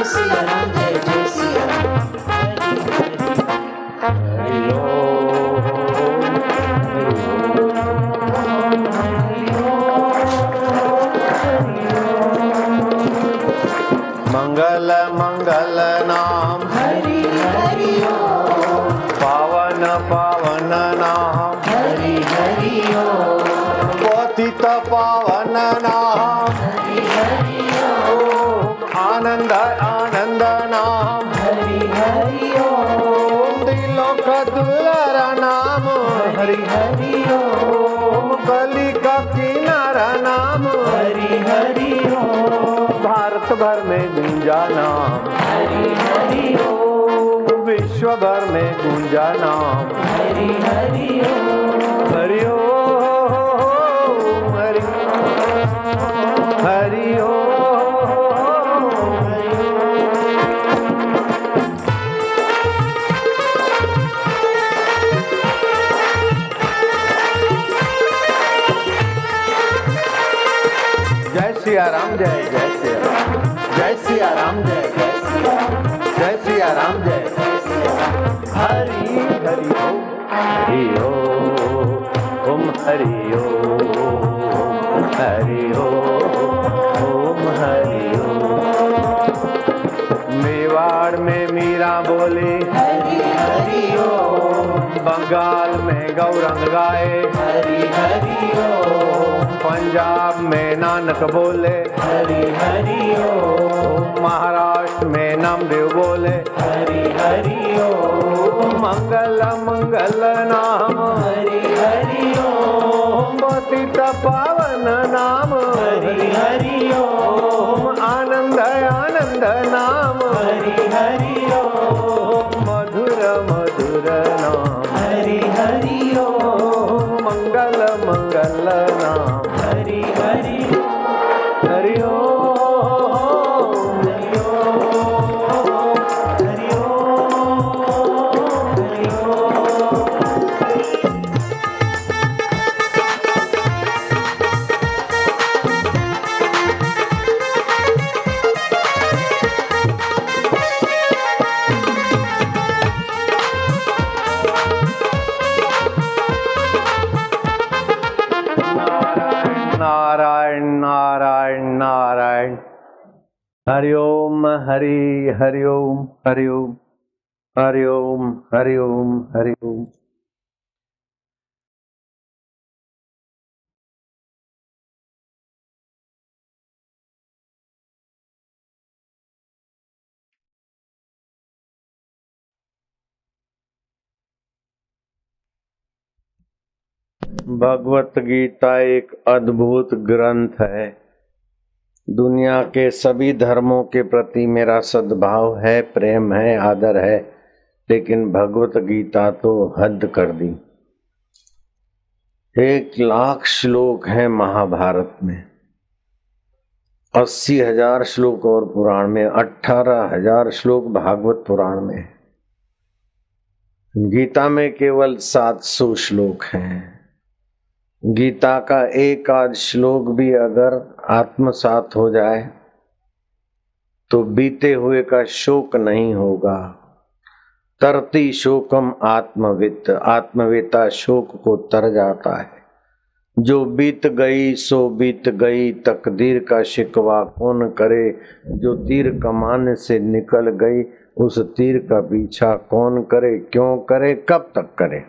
सिया राम जय जय सिया मंगल मंगल नाम हरि हरि ओम पावन पावन नाम हरि हरि ओम पतित पावन नाम हरि हरि ओम आनंद आनंद नाम हरि हरि ओम त्रिलोक दुलर नाम हरि हरि ओम कली का किनारा नाम हरि हरि ओम भारत भर में गूंजा नाम हरि हरि ओम विश्व भर में गूंजा नाम हरि हरि ओम हरि ओम हरि हरि ओम जय सिया राम जय जय सिया राम जय सिया राम जय जय सिया राम जय सिया राम जय जय सिया राम हरि हरि ओम हरि ओम हरि ओम हरि ओम हरि ओम मेवाड़ में मीरा बोले हरि हरि ओम बंगाल में गौरंग गाए हरि हरि ओम पंजाब में नानक बोले हरि हरि ओम महाराष्ट्र में नामदेव बोले हरि हरि ओम मंगल मंगल नाम हरि हरि ओम पतित पावन नाम हरि हरि ओम आनंद आनंद नाम हरि हरि ओम मधुर मधुर नाम हरि हरि ओम मंगल मंगल नाम हरि हरि हरि ओम हरि ओम हरि ओम हरि ओम नारायण नारायण नारायण हरि ओम हरि हरि ओम हरि ओम हरि ओम हरि ओम हरि ओम भगवत गीता एक अद्भुत ग्रंथ है। दुनिया के सभी धर्मों के प्रति मेरा सद्भाव है, प्रेम है, आदर है, लेकिन भगवत गीता तो हद कर दी। 1,00,000 श्लोक हैं महाभारत में, 80,000 श्लोक और पुराण में, 18,000 श्लोक भागवत पुराण में। गीता में केवल 700 श्लोक हैं। गीता का एक आध श्लोक भी अगर आत्मसात हो जाए तो बीते हुए का शोक नहीं होगा। तरती शोकम आत्मवित्त, आत्मवेता शोक को तर जाता है। जो बीत गई सो बीत गई, तकदीर का शिकवा कौन करे। जो तीर कमान से निकल गई, उस तीर का पीछा कौन करे, क्यों करे, कब तक करे।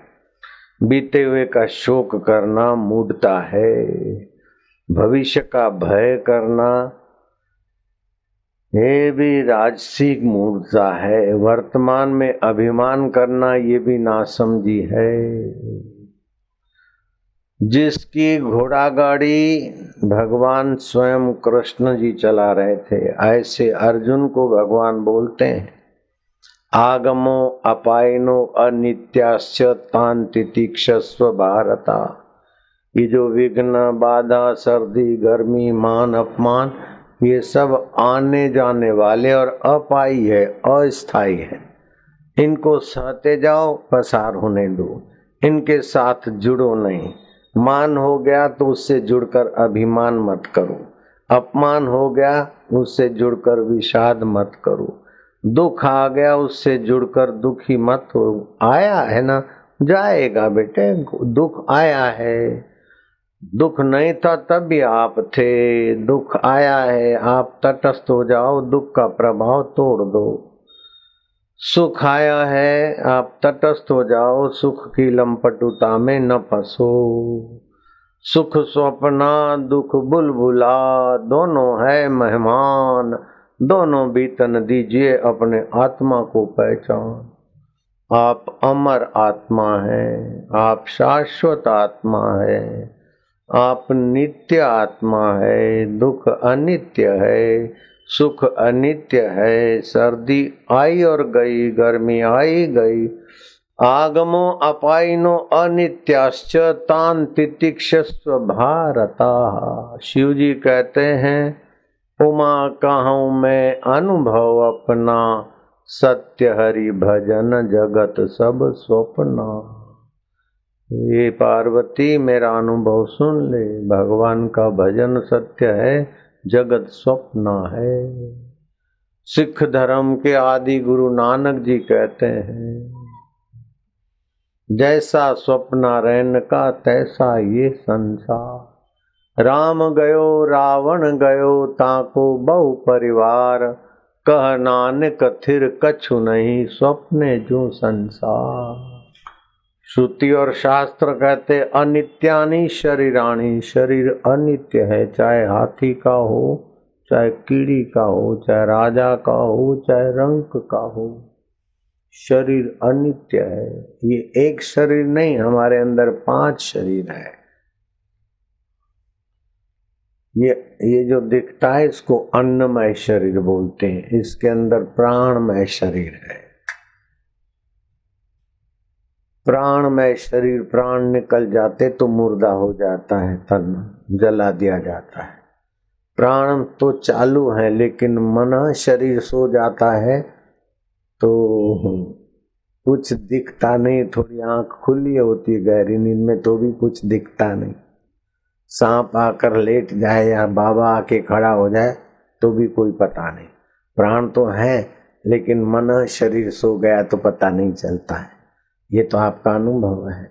बीते हुए का शोक करना मूढ़ता है। भविष्य का भय करना ये भी राजसिक मूर्खता है। वर्तमान में अभिमान करना ये भी नासमझी है। जिसकी घोड़ा गाड़ी भगवान स्वयं कृष्ण जी चला रहे थे, ऐसे अर्जुन को भगवान बोलते हैं, आगमो अपायनो अनित्याश्च तान तितिक्षस्व भारता। ये जो विघ्न, बाधा, सर्दी, गर्मी, मान, अपमान, ये सब आने जाने वाले और अपाई है, अस्थाई है। इनको सहते जाओ, पसार होने दो, इनके साथ जुड़ो नहीं। मान हो गया तो उससे जुड़कर अभिमान मत करो, अपमान हो गया उससे जुड़कर विषाद मत करो। दुख आ गया उससे जुड़कर दुखी मत हो। आया है ना, जाएगा बेटे। दुख आया है, दुख नहीं था तब भी आप थे। दुख आया है, आप तटस्थ हो जाओ, दुख का प्रभाव तोड़ दो। सुख आया है, आप तटस्थ हो जाओ, सुख की लंपटुता में न फंसो। सुख स्वप्ना दुख बुलबुला, दोनों है मेहमान, दोनों बीतन दीजिए अपने आत्मा को पहचान। आप अमर आत्मा है, आप शाश्वत आत्मा है, आप नित्य आत्मा है। दुख अनित्य है, सुख अनित्य है। सर्दी आई और गई, गर्मी आई गई। आगमो अपाइनो अनित्याश्च तान तितिक्षस्व भारता। शिव जी कहते हैं, उमा कहूँ मैं अनुभव अपना, सत्य हरि भजन जगत सब स्वप्ना। ये पार्वती मेरा अनुभव सुन ले, भगवान का भजन सत्य है, जगत स्वप्न है। सिख धर्म के आदि गुरु नानक जी कहते हैं, जैसा स्वप्न रैन का तैसा ये संसार। राम गयो रावण गयो ताको बहु परिवार, कह नानक थिर कछु नहीं स्वप्ने जो संसार। श्रुति और शास्त्र कहते अनित्यानि शरीराणि, शरीर अनित्य है, चाहे हाथी का हो, चाहे कीड़ी का हो, चाहे राजा का हो, चाहे रंक का हो, शरीर अनित्य है। ये एक शरीर नहीं, हमारे अंदर 5 शरीर है। ये जो दिखता है इसको अन्नमय शरीर बोलते हैं, इसके अंदर प्राणमय शरीर है। प्राणमय शरीर, प्राण निकल जाते तो मुर्दा हो जाता है, तन जला दिया जाता है। प्राण तो चालू है, लेकिन मन शरीर सो जाता है तो कुछ दिखता नहीं। थोड़ी आंख खुली होती है गहरी नींद में तो भी कुछ दिखता नहीं। सांप आकर लेट जाए या बाबा आके खड़ा हो जाए तो भी कोई पता नहीं। प्राण तो है, लेकिन मन शरीर सो गया तो पता नहीं चलता है। ये तो आपका अनुभव है।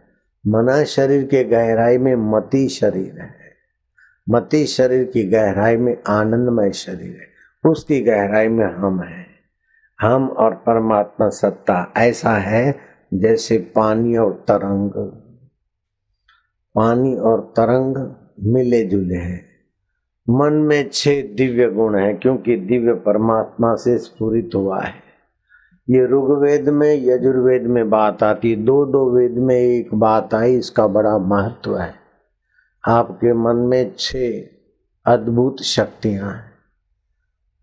मन शरीर के गहराई में मति शरीर है, मति शरीर की गहराई में आनंदमय शरीर है, उसकी गहराई में हम हैं। हम और परमात्मा सत्ता ऐसा है जैसे पानी और तरंग। पानी और तरंग मिले जुले हैं। मन में 6 दिव्य गुण है, क्योंकि दिव्य परमात्मा से स्फुरित हुआ है। ये ऋग्वेद में यजुर्वेद में बात आती है, 2 वेद में एक बात आई, इसका बड़ा महत्व है। आपके मन में 6 अद्भुत शक्तियां हैं।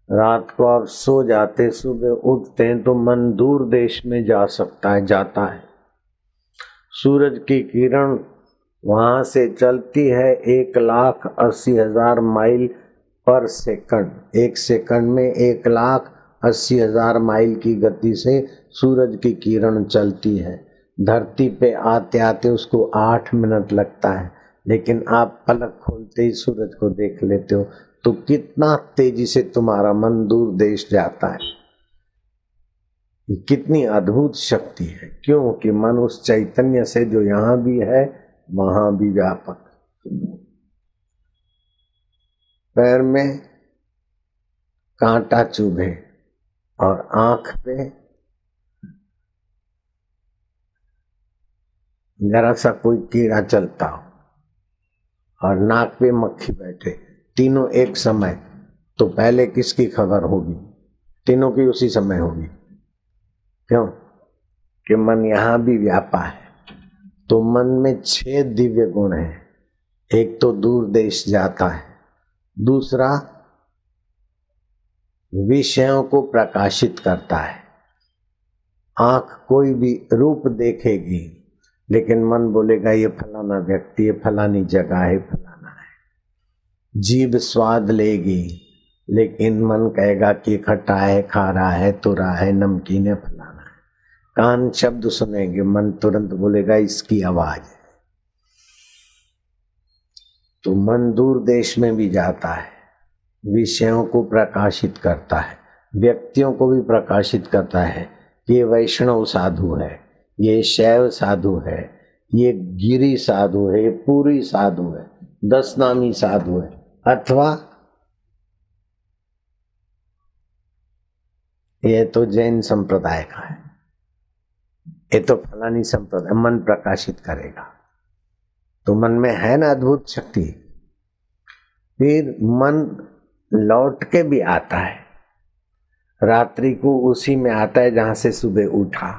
रात को आप सो जाते, सुबह उठते हैं तो मन दूर देश में जा सकता है, जाता है। सूरज की किरण वहां से चलती है 1,80,000 माइल पर सेकंड। 1 सेकंड में 1,80,000 माइल की गति से सूरज की किरण चलती है। धरती पे आते आते उसको 8 मिनट लगता है, लेकिन आप पलक खोलते ही सूरज को देख लेते हो। तो कितना तेजी से तुम्हारा मन दूर देश जाता है। कितनी अद्भुत शक्ति है, क्योंकि मन उस चैतन्य से जो यहाँ भी है वहां भी व्यापक। पैर में कांटा चुभे और आंख पे जरा सा कोई कीड़ा चलता हो और नाक पे मक्खी बैठे, तीनों एक समय, तो पहले किसकी खबर होगी? तीनों की उसी समय होगी। क्यों? कि मन यहां भी व्यापा है। तो मन में 6 दिव्य गुण हैं। एक तो दूर देश जाता है, दूसरा विषयों को प्रकाशित करता है। आंख कोई भी रूप देखेगी, लेकिन मन बोलेगा ये फलाना व्यक्ति, ये फलानी जगह है, फलाना है। जीभ स्वाद लेगी, लेकिन मन कहेगा कि खट्टा है, खारा है, तुरा है, नमकीन है, फलाना है। कान शब्द सुनेंगे, मन तुरंत बोलेगा इसकी आवाज है। तो मन दूर देश में भी जाता है, विषयों को प्रकाशित करता है, व्यक्तियों को भी प्रकाशित करता है कि ये वैष्णव साधु है, ये शैव साधु है, ये गिरी साधु है, ये पूरी साधु है, 10 नामी साधु है, अथवा ये तो जैन संप्रदाय का है, ये तो फलानी संप्रदाय। मन प्रकाशित करेगा तो मन में है ना अद्भुत शक्ति। फिर मन लौट के भी आता है, रात्रि को उसी में आता है जहां से सुबह उठा।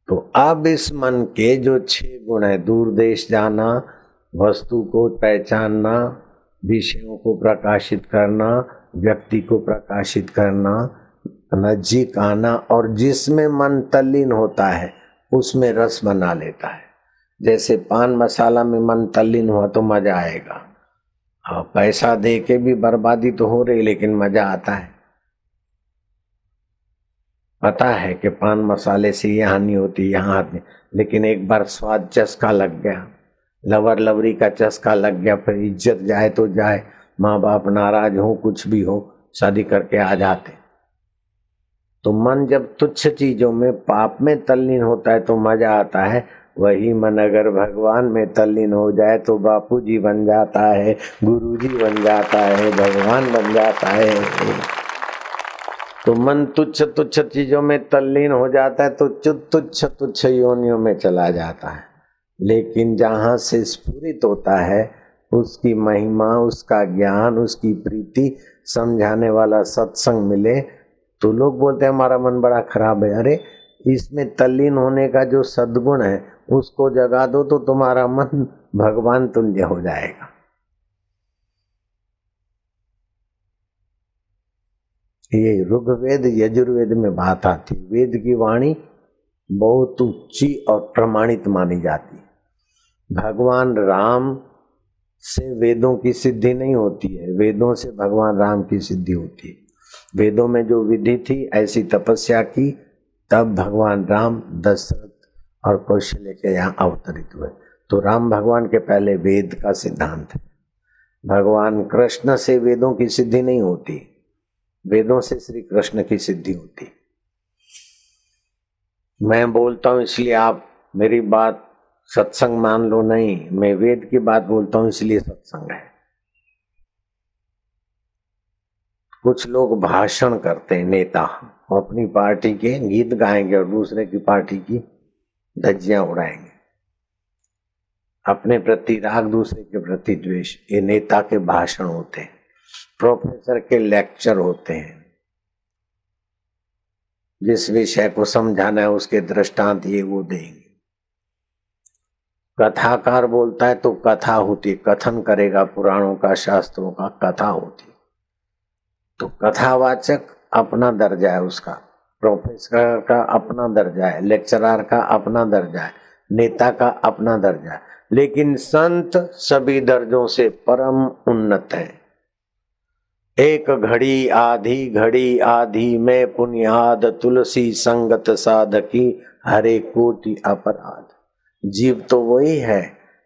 तो अब इस मन के जो 6 गुण है, दूर देश जाना, वस्तु को पहचानना, विषयों को प्रकाशित करना, व्यक्ति को प्रकाशित करना, नजीक आना, और जिसमें मन तल्लीन होता है उसमें रस बना लेता है। जैसे पान मसाला में मन तल्लीन हुआ तो मजा आएगा, पैसा दे के भी बर्बादी तो हो रही लेकिन मजा आता है। पता है कि पान मसाले से ये हानि होती, यहाँ आती, लेकिन एक बार स्वाद चस्का लग गया, लवर लवरी का चस्का लग गया, फिर इज्जत जाए तो जाए, माँ बाप नाराज हो, कुछ भी हो, शादी करके आ जाते। तो मन जब तुच्छ चीजों में, पाप में तल्लीन होता है तो मजा आता है। वही मन अगर भगवान में तल्लीन हो जाए तो बापू जी बन जाता है, गुरु जी बन जाता है, भगवान बन जाता है। तो मन तुच्छ तुच्छ चीजों में तल्लीन हो जाता है तो तुच्छ तुच्छ योनियों में चला जाता है। लेकिन जहाँ से स्फुरित होता है उसकी महिमा, उसका ज्ञान, उसकी प्रीति समझाने वाला सत्संग मिले तो लोग बोलते हैं हमारा मन बड़ा खराब है। अरे इसमें तल्लीन होने का जो सद्गुण है उसको जगा दो तो तुम्हारा मन भगवान तुल्य हो जाएगा। ये ऋग्वेद यजुर्वेद में बात आती। वेद की वाणी बहुत ऊंची और प्रमाणित मानी जाती। भगवान राम से वेदों की सिद्धि नहीं होती है, वेदों से भगवान राम की सिद्धि होती है। वेदों में जो विधि थी, ऐसी तपस्या की, तब भगवान राम दशरथ और कौशल्य के यहाँ अवतरित हुए। तो राम भगवान के पहले वेद का सिद्धांत है। भगवान कृष्ण से वेदों की सिद्धि नहीं होती, वेदों से श्री कृष्ण की सिद्धि होती। मैं बोलता हूं इसलिए आप मेरी बात सत्संग मान लो, नहीं, मैं वेद की बात बोलता हूं इसलिए सत्संग है। कुछ लोग भाषण करते हैं, नेता अपनी पार्टी के गीत गाएंगे और दूसरे की पार्टी की धज्जियां उड़ाएंगे, अपने प्रति राग, दूसरे के प्रति द्वेष। ये नेता के भाषण होते हैं, प्रोफेसर के लेक्चर होते हैं। जिस विषय को समझाना है उसके दृष्टांत ये वो देंगे। कथाकार बोलता है तो कथा होती, कथन करेगा पुराणों का, शास्त्रों का, कथा होती। तो कथावाचक अपना दर्जा है उसका, प्रोफेसर का अपना दर्जा है, लेक्चरर का अपना दर्जा है, नेता का अपना दर्जा है। लेकिन संत सभी दर्जों से परम उन्नत है। एक घड़ी आधी में पुण्याद, तुलसी संगत साधकी, हरे कोटि अपराध। जीव तो वही है,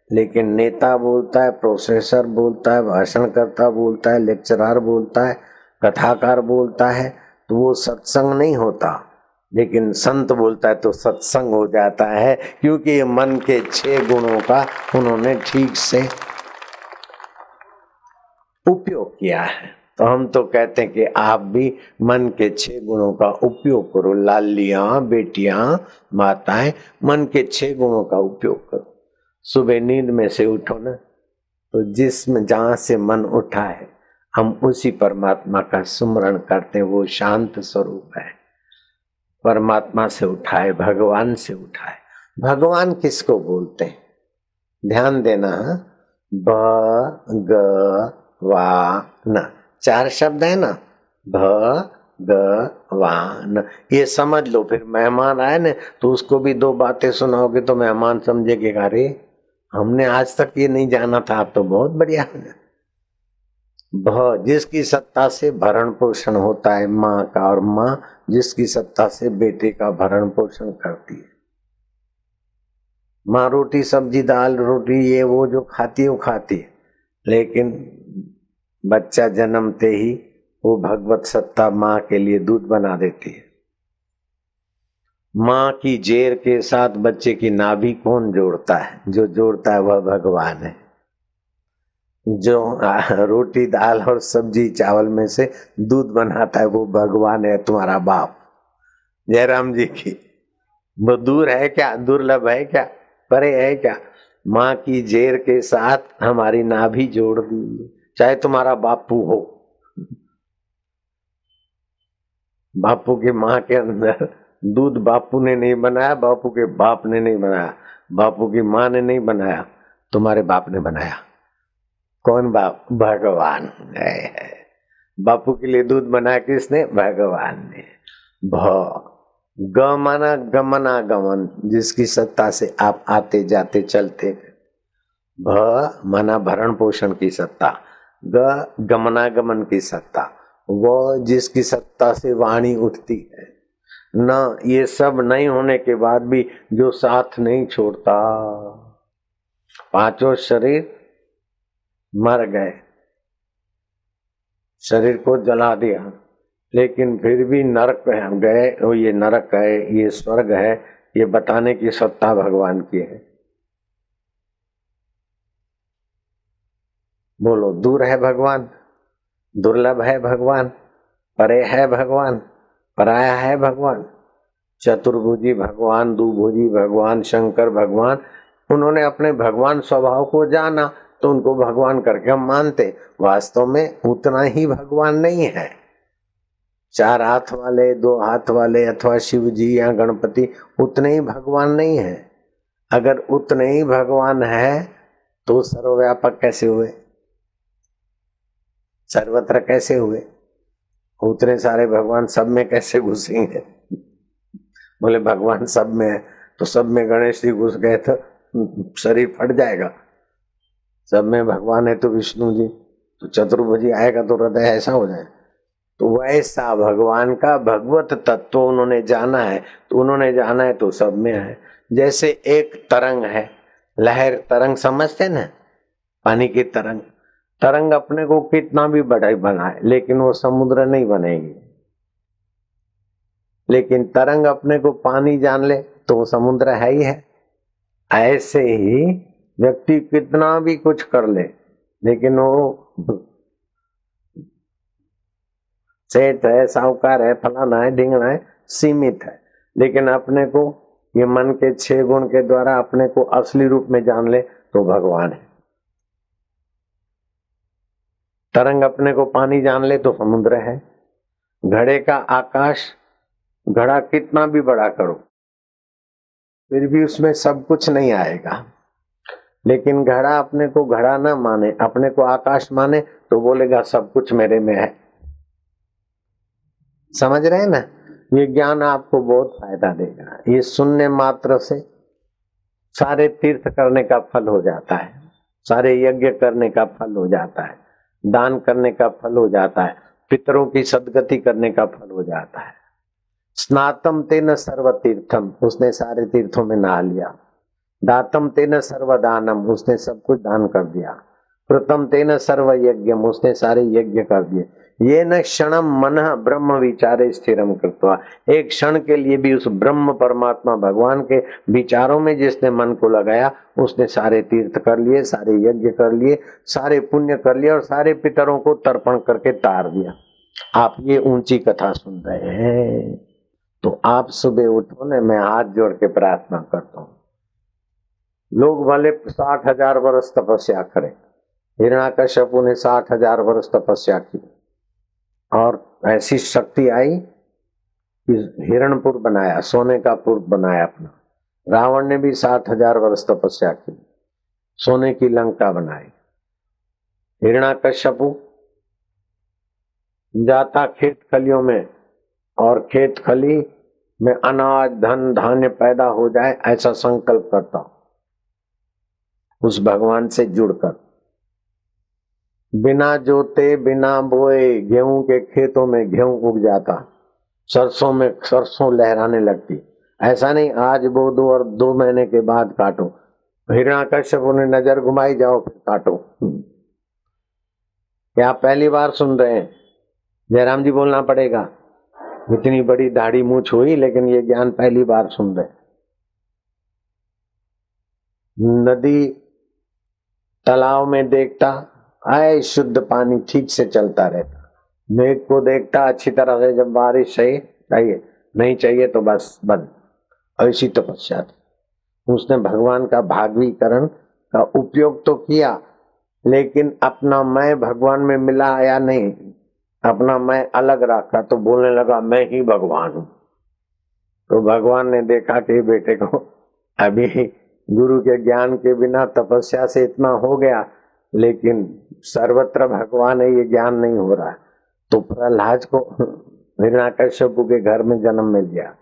लेकिन नेता बोलता है, प्रोफेसर बोलता है, भाषण करता बोलता है, लेक्चरर बोलता है, कथाकार बोलता है, तो वो सत्संग नहीं होता। लेकिन संत बोलता है तो सत्संग हो जाता है, क्योंकि ये मन के 6 गुणों का उन्होंने ठीक से उपयोग किया है। तो हम तो कहते हैं कि आप भी मन के 6 गुणों का उपयोग करो। लालियां, बेटियां, माताएं, मन के 6 गुणों का उपयोग करो। सुबह नींद में से उठो ना, तो जिसमें जहां से मन उठा है हम उसी परमात्मा का सुमरण करते हैं। वो शांत स्वरूप है, परमात्मा से उठा है, भगवान से उठा है। भगवान किसको बोलते हैं? ध्यान देना, भगवान 4 शब्द है ना, भगवान। ये समझ लो। फिर मेहमान आए ना तो उसको भी 2 बातें सुनाओगे तो मेहमान समझेगे, अरे हमने आज तक ये नहीं जाना था, आप तो बहुत बढ़िया है। जिसकी सत्ता से भरण पोषण होता है माँ का, और माँ जिसकी सत्ता से बेटे का भरण पोषण करती है। माँ रोटी सब्जी दाल रोटी ये वो जो खाती है वो खाती है, लेकिन बच्चा जन्मते ही वो भगवत सत्ता माँ के लिए दूध बना देती है। माँ की जेर के साथ बच्चे की नाभि कौन जोड़ता है? जो जोड़ता है वह भगवान है। जो रोटी दाल और सब्जी चावल में से दूध बनाता है वो भगवान है, तुम्हारा बाप। जयराम जी की वो दूर है क्या, दुर्लभ है क्या, परे है क्या? माँ की जेर के साथ हमारी नाभि जोड़ दी, चाहे तुम्हारा बापू हो। बापू की माँ के अंदर दूध बापू ने नहीं बनाया, बापू के बाप ने नहीं बनाया, बापू की माँ ने नहीं बनाया, तुम्हारे बाप ने बनाया। कौन बाप? भगवान है। बापू के लिए दूध बनाया किसने? भगवान ने। ग माना गमनागमन, जिसकी सत्ता से आप आते जाते चलते। भ माना भरण पोषण की सत्ता, ग गमनागमन की सत्ता, वो जिसकी सत्ता से वाणी उठती है। न ये सब नहीं होने के बाद भी जो साथ नहीं छोड़ता। पांचों शरीर मर गए, शरीर को जला दिया, लेकिन फिर भी नरक गए, वो ये नरक है, ये स्वर्ग है, ये बताने की सत्ता भगवान की है। बोलो, दूर है भगवान, दुर्लभ है भगवान, परे है भगवान, पराया है भगवान। चतुर्भुजी भगवान, दुभुजी भगवान, शंकर भगवान, उन्होंने अपने भगवान स्वभाव को जाना तो उनको भगवान करके हम मानते। वास्तव में उतना ही भगवान नहीं है। चार हाथ वाले, दो हाथ वाले अथवा शिव जी या गणपति उतने ही भगवान नहीं है। अगर उतने ही भगवान है तो सर्वव्यापक कैसे हुए, सर्वत्र कैसे हुए? उतने सारे भगवान सब में कैसे घुसेंगे? बोले भगवान सब में है तो सब में गणेश जी घुस गए तो शरीर फट जाएगा। सब में भगवान है तो विष्णु जी, तो चतुर्भुजी आएगा तो हृदय ऐसा हो जाए। तो वैसा भगवान का भगवत तत्व उन्होंने जाना है, तो उन्होंने जाना है तो सब में है। जैसे एक तरंग है, लहर, तरंग समझते ना, पानी की तरंग। तरंग अपने को कितना भी बड़ा बनाए लेकिन वो समुद्र नहीं बनेगी। लेकिन तरंग अपने को पानी जान ले तो वो समुद्र है ही है। ऐसे ही व्यक्ति कितना भी कुछ कर ले, लेकिन वो सेठ है, साहूकार है, फलाना है, ढिंगना है, सीमित है। लेकिन अपने को ये मन के 6 गुण के द्वारा अपने को असली रूप में जान ले तो भगवान है। तरंग अपने को पानी जान ले तो समुद्र है। घड़े का आकाश, घड़ा कितना भी बड़ा करो फिर भी उसमें सब कुछ नहीं आएगा। लेकिन घड़ा अपने को घड़ा ना माने, अपने को आकाश माने तो बोलेगा सब कुछ मेरे में है। समझ रहे हैं ना? ये ज्ञान आपको बहुत फायदा देगा। ये सुनने मात्र से सारे तीर्थ करने का फल हो जाता है, सारे यज्ञ करने का फल हो जाता है, दान करने का फल हो जाता है, पितरों की सदगति करने का फल हो जाता है। स्नातम तेन सर्व तीर्थम, उसने सारे तीर्थों में नहा लिया। दातम तेन सर्वदानम, उसने सब कुछ दान कर दिया। कृतम तेन सर्व यज्ञम, उसने सारे यज्ञ कर दिए। ये न क्षणम मन ब्रह्म विचारे स्थिरम कृत्वा, एक क्षण के लिए भी उस ब्रह्म परमात्मा भगवान के विचारों में जिसने मन को लगाया उसने सारे तीर्थ कर लिए, सारे यज्ञ कर लिए, सारे पुण्य कर लिए और सारे पितरों को तर्पण करके तार दिया। आप ये ऊंची कथा सुन रहे हैं तो आप सुबह उठो ना, मैं हाथ जोड़ के प्रार्थना करता हूँ। लोग भले 60,000 वर्ष तपस्या करें, हिरण्याकश्यपु ने 60,000 वर्ष तपस्या की और ऐसी शक्ति आई कि हिरणपुर बनाया, सोने का पुर बनाया अपना। रावण ने भी 60,000 वर्ष तपस्या की, सोने की लंका बनाई। हिरण्याकश्यपु जाता खेत खलियों में और खेत खली में अनाज धन धान्य पैदा हो जाए ऐसा संकल्प करता, उस भगवान से जुड़कर। बिना जोते बिना बोए गेहूं के खेतों में गेहूं उग जाता, सरसों में सरसों लहराने लगती। ऐसा नहीं आज बो दो और 2 महीने के बाद काटो। हिरण्याकश्यप ने नजर घुमाई, जाओ फिर काटो। क्या आप पहली बार सुन रहे हैं? जयराम जी बोलना पड़ेगा। इतनी बड़ी दाढ़ी मूछ हुई लेकिन ये ज्ञान पहली बार सुन रहे। नदी तालाब में देखता आए शुद्ध पानी ठीक से चलता रहता, मेघ को देखता अच्छी तरह से, जब बारिश चाहिए नहीं चाहिए तो बस बंद। ऐसी तपस्या थी। उसने भगवान का भागवीकरण का उपयोग तो किया, लेकिन अपना मैं भगवान में मिला या नहीं, अपना मैं अलग रखा तो बोलने लगा मैं ही भगवान हूं। तो भगवान ने देखा कि बेटे को अभी गुरु के ज्ञान के बिना तपस्या से इतना हो गया, लेकिन सर्वत्र भगवान है ये ज्ञान नहीं हो रहा। तो प्रहलाद को हिरण्याकश्यप के घर में जन्म मिल गया।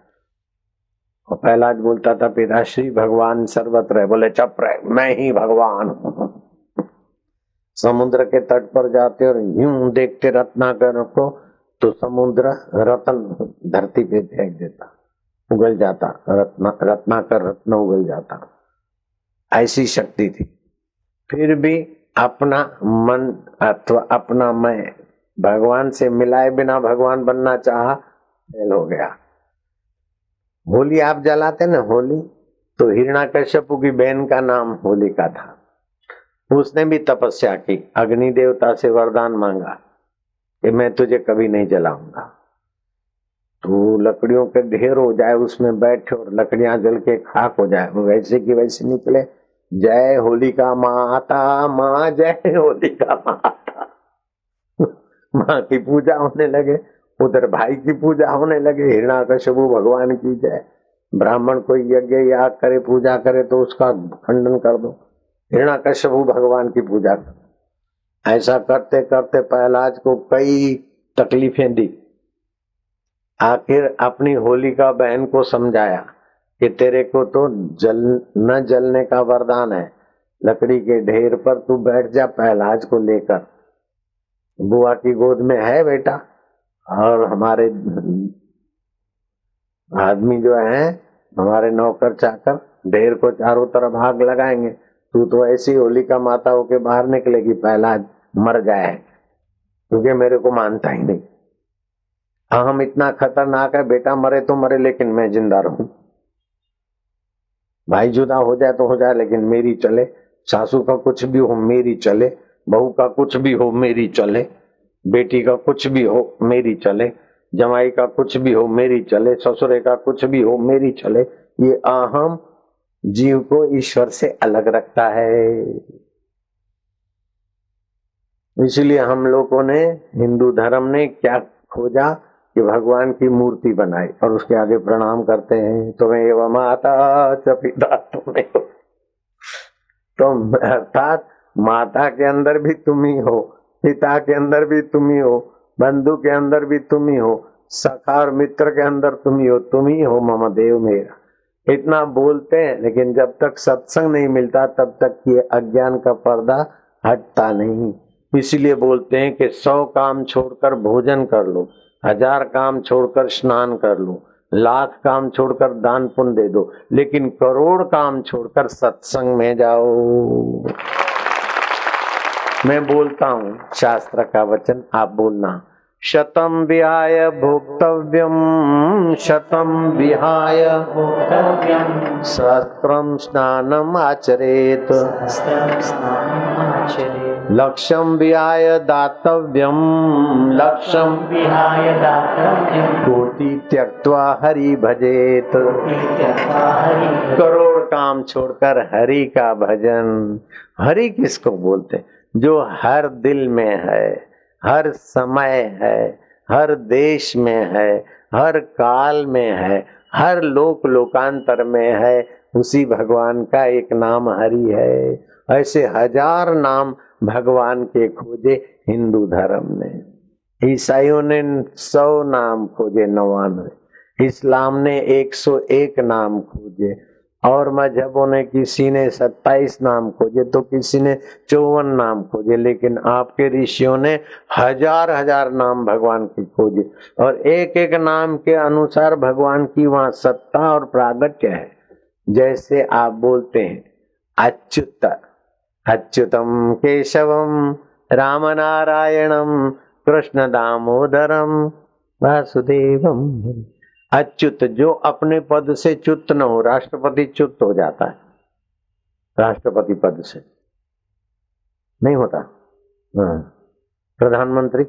और प्रहलाद बोलता था पिताश्री भगवान सर्वत्र है, बोले चुप रहे मैं ही भगवान हूं। समुद्र के तट पर जाते और यूं देखते रत्नाकर को तो समुद्र रत्न धरती पे फेंक देता, उगल जाता, रत्नाकर रत्न उगल जाता। ऐसी शक्ति थी। फिर भी अपना मन अथवा अपना मैं भगवान से मिलाए बिना भगवान बनना चाहा, फेल हो गया। होली आप जलाते ना होली, तो हिरण्याकश्यप की बहन का नाम होलिका था। उसने भी तपस्या की, अग्नि देवता से वरदान मांगा कि मैं तुझे कभी नहीं जलाऊंगा। तो लकड़ियों के ढेर हो जाए उसमें बैठे और लकड़ियां जल के खाक हो जाए, वो वैसे की वैसे निकले। जय होलिका माता, माँ जय होलिका माता। माँ की पूजा होने लगे, उधर भाई की पूजा होने लगे। हिरण्याकश्यप भगवान की जय। ब्राह्मण कोई यज्ञ याग करे पूजा करे तो उसका खंडन कर दो, हिरण्याकश्यप भगवान की पूजा कर। ऐसा करते करते प्रहलाद को कई तकलीफें दी। आखिर अपनी होलिका बहन को समझाया कि तेरे को तो न जलने का वरदान है, लकड़ी के ढेर पर तू बैठ जा प्रहलाद को लेकर, बुआ की गोद में है बेटा, और हमारे आदमी जो है हमारे नौकर चाकर ढेर को चारों तरफ आग लगाएंगे, तू तो ऐसी होलिका माता होके बाहर निकलेगी, प्रहलाद मर जाए, क्योंकि मेरे को मानता ही नहीं। हम इतना खतरनाक है, बेटा मरे तो मरे लेकिन मैं जिंदा रहूं। भाई जुदा हो जाए तो हो जाए लेकिन मेरी चले, सासू का कुछ भी हो मेरी चले, बहू का कुछ भी हो मेरी चले, बेटी का कुछ भी हो मेरी चले, जमाई का कुछ भी हो मेरी चले, ससुरे का कुछ भी हो मेरी चले। ये अहम जीव को ईश्वर से अलग रखता है। इसलिए हम लोगों ने, हिंदू धर्म ने क्या खोजा कि भगवान की मूर्ति बनाई और उसके आगे प्रणाम करते हैं, तुम्हें एवं माता च पिता तुम्हें हो। तुम अर्थात माता के अंदर भी तुम ही हो, पिता के अंदर भी तुम ही हो, बंधु के अंदर भी तुम ही हो, सखा और मित्र के अंदर तुम ही हो मम देव मेरा। इतना बोलते हैं लेकिन जब तक सत्संग नहीं मिलता तब तक ये अज्ञान का पर्दा हटता नहीं। इसीलिए बोलते हैं कि 100 काम छोड़कर भोजन कर लो, 1000 काम छोड़कर स्नान कर लो, 1,00,000 काम छोड़कर दान पुण्य दे दो, लेकिन करोड़ काम छोड़कर सत्संग में जाओ। मैं बोलता हूँ शास्त्र का वचन, आप बोलना। शतम विहाय भोक्तव्यम, शतम विहाय भोक्तव्यं सहस्त्रम स्नानम आचरेत, सहस्त्रं स्नानम् आचरेत्। लक्ष्यम विहाय दातव्यम, लक्ष्यम विहाय दातव्यं कोटि त्यक्त्वा हरि भजेत। त्यक्त्वा हरि। करोड़ काम छोड़कर हरि का भजन। हरि किसको बोलते? जो हर दिल में है, हर समय है, हर देश में है, हर काल में है, हर लोक लोकांतर में है, उसी भगवान का एक नाम हरि है। ऐसे 1000 नाम भगवान के खोजे हिंदू धर्म ने। ईसाइयों ने 100 नाम खोजे, 99। इस्लाम ने 101 नाम खोजे, और मजहबों ने किसी ने 27 नाम खोजे तो किसी ने 54 नाम खोजे, लेकिन आपके ऋषियों ने 1000 नाम भगवान के खोजे, और एक एक नाम के अनुसार भगवान की वहां सत्ता और प्रागट्य है। जैसे आप बोलते हैं अच्युत, अच्युतम केशवम राम नारायणम कृष्ण दामोदरम वासुदेवम। अच्युत, जो अपने पद से च्युत न हो। राष्ट्रपति च्युत हो जाता है, राष्ट्रपति पद से नहीं होता। हाँ। प्रधानमंत्री,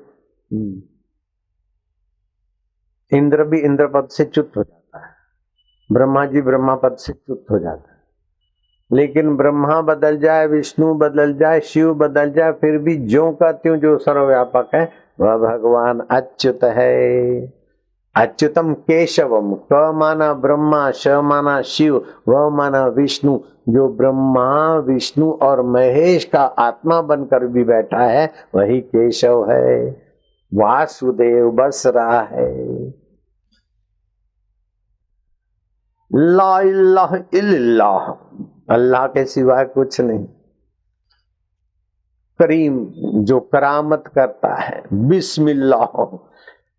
इंद्र भी इंद्र पद से च्युत हो जाता है, ब्रह्मा जी ब्रह्मा पद से च्युत हो जाता है। लेकिन ब्रह्मा बदल जाए, विष्णु बदल जाए, शिव बदल जाए, फिर भी ज्यों का त्यों जो सर्वव्यापक है वह भगवान अच्युत है। अच्युतम केशवम, क माना ब्रह्मा, श माना शिव, व माना विष्णु। जो ब्रह्मा विष्णु और महेश का आत्मा बनकर भी बैठा है वही केशव है। वासुदेव बस रहा है। ला इलाहा इल्लल्लाह, अल्लाह के सिवाय कुछ नहीं। करीम, जो करामत करता है, बिस्मिल्लाह।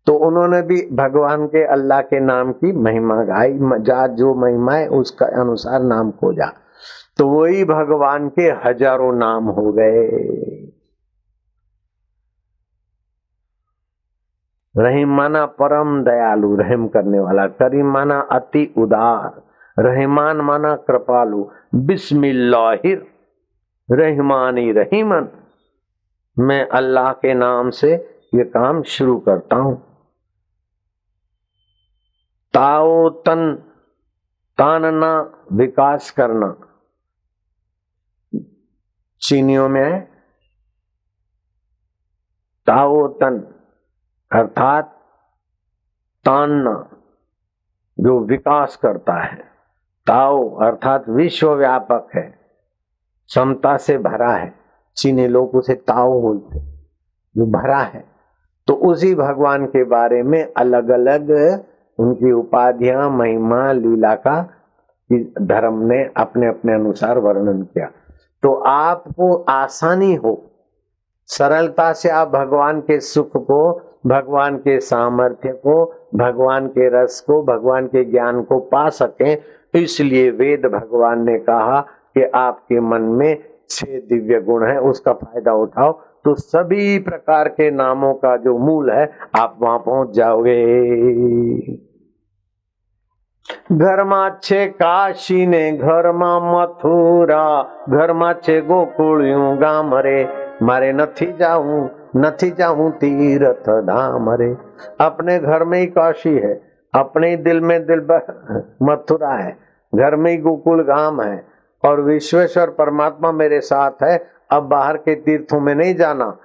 तो उन्होंने भी भगवान के अल्लाह के नाम की महिमा गाई। जा जो महिमा है उसका अनुसार नाम को जा, तो वही भगवान के हजारों नाम हो गए। रहीम माना परम दयालु, रहम करने वाला। करीम माना अति उदार। रहमान माना कृपालु। बिस्मिल्लाहिर रहमानी रहीमन, मैं अल्लाह के नाम से ये काम शुरू करता हूं। ताओ तन, तानना विकास करना, चीनियों में है ताओ तन, अर्थात तानना जो विकास करता है। ताओ अर्थात विश्वव्यापक है, समता से भरा है। चीनी लोग उसे ताओ बोलते, जो भरा है। तो उसी भगवान के बारे में अलग अलग उनकी उपाधियां, महिमा, लीला का धर्म ने अपने अपने अनुसार वर्णन किया। तो आपको आसानी हो, सरलता से आप भगवान के सुख को, भगवान के सामर्थ्य को, भगवान के रस को, भगवान के ज्ञान को पा सकें, इसलिए वेद भगवान ने कहा कि आपके मन में 6 दिव्य गुण है, उसका फायदा उठाओ तो सभी प्रकार के नामों का जो मूल है आप वहां पहुंच जाओगे। घर में छे काशी ने घर में मथुरा, घर में छे गोकुळियों गाम रे, मारे नथी जाऊं तीर्थ धाम रे। अपने घर में ही काशी है, अपने दिल में दिल मथुरा है, घर में ही गोकुल गाम है, और विश्वेश्वर परमात्मा मेरे साथ है। अब बाहर के तीर्थों में नहीं जाना।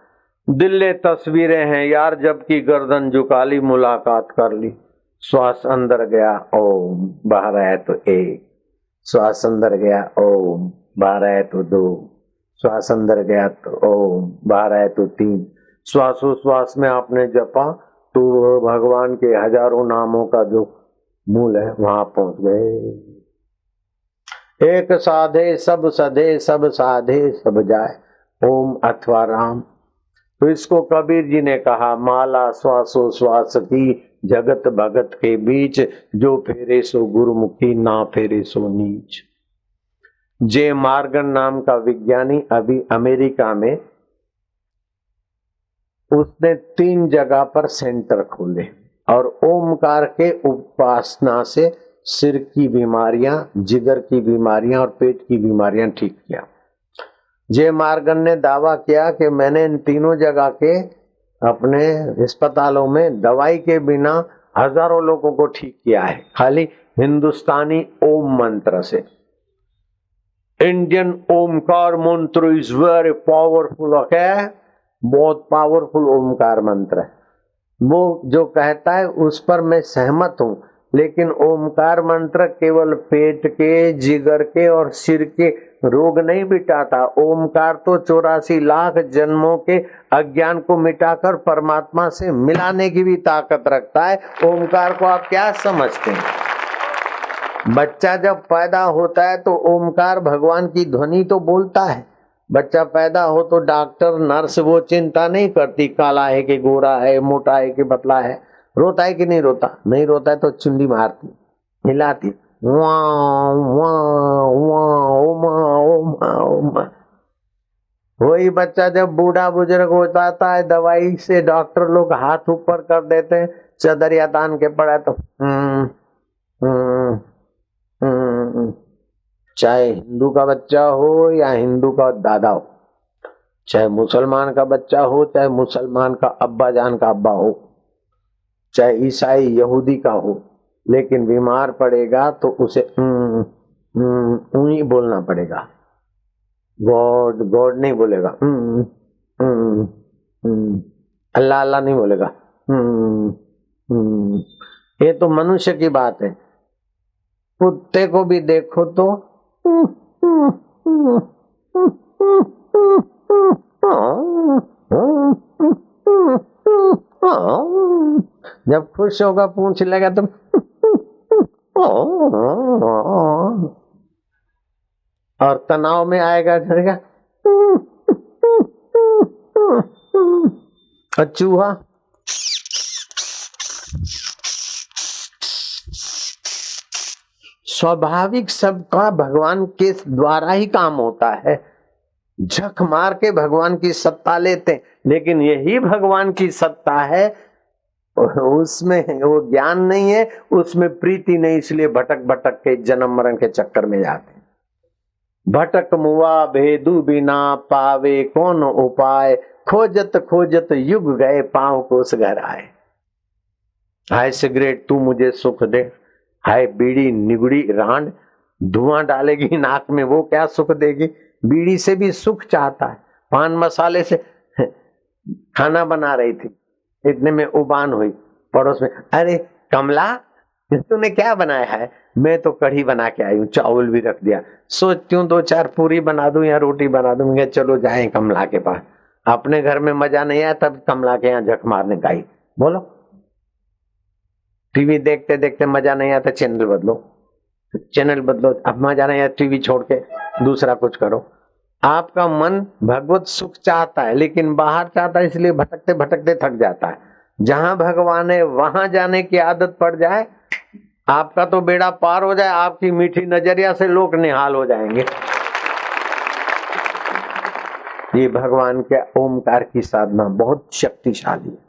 दिल्ले तस्वीरें हैं यार, जबकि गर्दन झुका ली, मुलाकात कर ली। श्वास अंदर गया ओम, बाहर आया तो 1, श्वास अंदर गया ओम, बाहर आया तो 2, श्वास अंदर गया तो ओम, बाहर आया तो 3। श्वासोश्वास में आपने जपा तो भगवान के हजारों नामों का जो मूल है वहां पहुंच गए। एक साधे सब सधे, सब साधे सब जाए, ओम अथवा राम। तो इसको कबीर जी ने कहा, माला श्वासोश्वास की जगत भगत के बीच, जो फेरे सो गुरुमुखी, ना फेरे सो नीच। जे मार्गन नाम का विज्ञानी अभी अमेरिका में, उसने 3 जगह पर सेंटर खोले और ओमकार के उपासना से सिर की बीमारियां, जिगर की बीमारियां और पेट की बीमारियां ठीक किया। जे मार्गन ने दावा किया कि मैंने इन तीनों जगह के अपने अस्पतालों में दवाई के बिना हजारों लोगों को ठीक किया है, खाली हिंदुस्तानी ओम मंत्र से। इंडियन ओमकार मंत्र इज वेरी पावरफुल। ओके, बहुत पावरफुल ओमकार मंत्र है। वो जो कहता है उस पर मैं सहमत हूं, लेकिन ओमकार मंत्र केवल पेट के, जिगर के और सिर के रोग नहीं मिटाता। ओमकार तो 84 लाख जन्मों के अज्ञान को मिटाकर परमात्मा से मिलाने की भी ताकत रखता है। ओमकार को आप क्या समझते हैं? बच्चा जब पैदा होता है तो ओमकार भगवान की ध्वनि तो बोलता है। बच्चा पैदा हो तो डॉक्टर नर्स वो चिंता नहीं करती काला है कि गोरा है, मोटा है कि पतला है, रोता है कि नहीं रोता। नहीं रोता है तो चुंडी मारती, हिलाती, वाँ वाँ वाँ ओमा ओमा ओमा। वही बच्चा जब बूढ़ा बुजुर्ग हो जाता है, दवाई से डॉक्टर लोग हाथ ऊपर कर देते हैं, चदरिया तान के पड़ा तो चाहे हिंदू का बच्चा हो या हिंदू का दादा हो, चाहे मुसलमान का बच्चा हो, चाहे मुसलमान का अब्बा जान का अब्बा हो, चाहे ईसाई यहूदी का हो, लेकिन बीमार पड़ेगा तो उसे बोलना पड़ेगा। गॉड गॉड नहीं बोलेगा, अल्लाह अल्लाह नहीं बोलेगा। ये तो मनुष्य की बात है। कुत्ते को भी देखो तो जब खुश होगा पूंछ लेगा तो और तनाव में आएगा करेगा। और चूहा स्वाभाविक सबका भगवान के द्वारा ही काम होता है। झक मार के भगवान की सत्ता लेते हैं, लेकिन यही भगवान की सत्ता है, उसमें वो ज्ञान नहीं है, उसमें प्रीति नहीं, इसलिए भटक भटक के जन्म मरण के चक्कर में जाते हैं। भटक मुआ भेदू बिना पावे कौन उपाय, खोजत खोजत युग गए पांव कोस घर आए। हाय सिगरेट तू मुझे सुख दे, हाय बीड़ी निगुड़ी रांड धुआं डालेगी नाक में, वो क्या सुख देगी। बीड़ी से भी सुख चाहता है। पान मसाले से खाना बना रही थी, इतने में उबान हुई पड़ोस में, अरे कमला तूने क्या बनाया है। मैं तो कढ़ी बना के आई हूँ, चावल भी रख दिया, सोचती हूँ 2-4 पूरी बना दूं या रोटी बना दूं। मैं चलो जाए कमला के पास, अपने घर में मजा नहीं आया तब कमला के यहाँ झक मारने गई। बोलो टीवी देखते देखते मजा नहीं आता, चैनल बदलो, चैनल बदलो। अब मजा नहीं आया टीवी छोड़ के दूसरा कुछ करो। आपका मन भगवत सुख चाहता है, लेकिन बाहर चाहता है, इसलिए भटकते भटकते थक जाता है। जहां भगवान है वहां जाने की आदत पड़ जाए, आपका तो बेड़ा पार हो जाए, आपकी मीठी नजरिया से लोग निहाल हो जाएंगे। ये भगवान के ओमकार की साधना बहुत शक्तिशाली है।